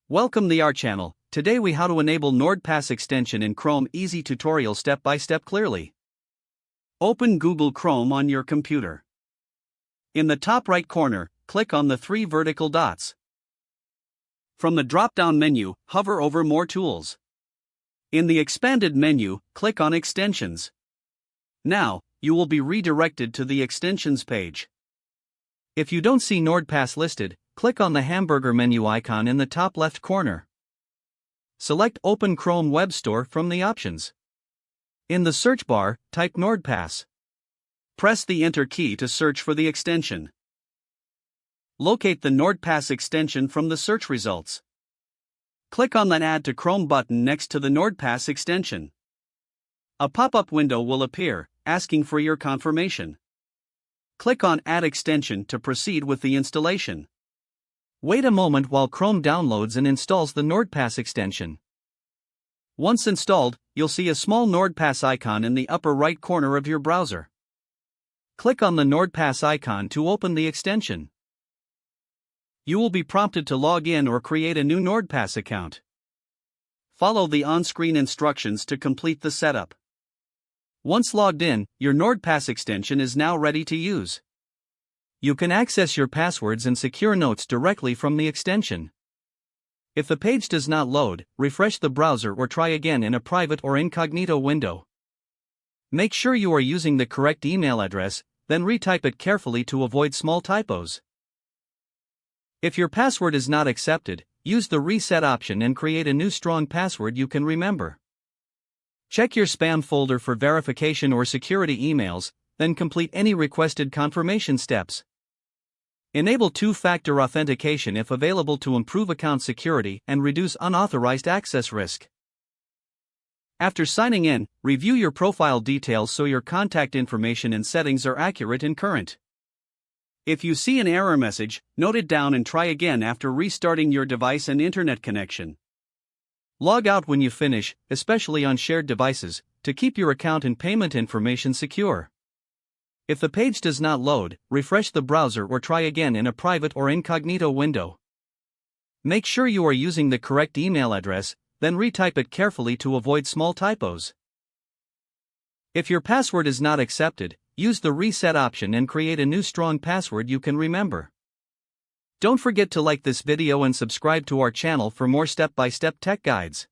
Welcome to our channel. Today we how to enable NordPass extension in Chrome. Easy tutorial step by step clearly. Open Google Chrome on your computer. In the top right corner, click on the three vertical dots. From the drop-down menu, hover over More Tools. In the expanded menu, click on Extensions. Now, you will be redirected to the Extensions page. If you don't see NordPass listed, click on the hamburger menu icon in the top left corner. Select Open Chrome Web Store from the options. In the search bar, type NordPass. Press the Enter key to search for the extension. Locate the NordPass extension from the search results. Click on the Add to Chrome button next to the NordPass extension. A pop-up window will appear, asking for your confirmation. Click on Add Extension to proceed with the installation. Wait a moment while Chrome downloads and installs the NordPass extension. Once installed, you'll see a small NordPass icon in the upper right corner of your browser. Click on the NordPass icon to open the extension. You will be prompted to log in or create a new NordPass account. Follow the on-screen instructions to complete the setup. Once logged in, your NordPass extension is now ready to use. You can access your passwords and secure notes directly from the extension. If the page does not load, refresh the browser or try again in a private or incognito window. Make sure you are using the correct email address, then retype it carefully to avoid small typos. If your password is not accepted, use the reset option and create a new strong password you can remember. Check your spam folder for verification or security emails, then complete any requested confirmation steps. Enable two-factor authentication if available to improve account security and reduce unauthorized access risk. After signing in, review your profile details so your contact information and settings are accurate and current. If you see an error message, note it down and try again after restarting your device and internet connection. Log out when you finish, especially on shared devices, to keep your account and payment information secure. If the page does not load, refresh the browser or try again in a private or incognito window. Make sure you are using the correct email address, then retype it carefully to avoid small typos. If your password is not accepted, use the reset option and create a new strong password you can remember. Don't forget to like this video and subscribe to our channel for more step-by-step tech guides.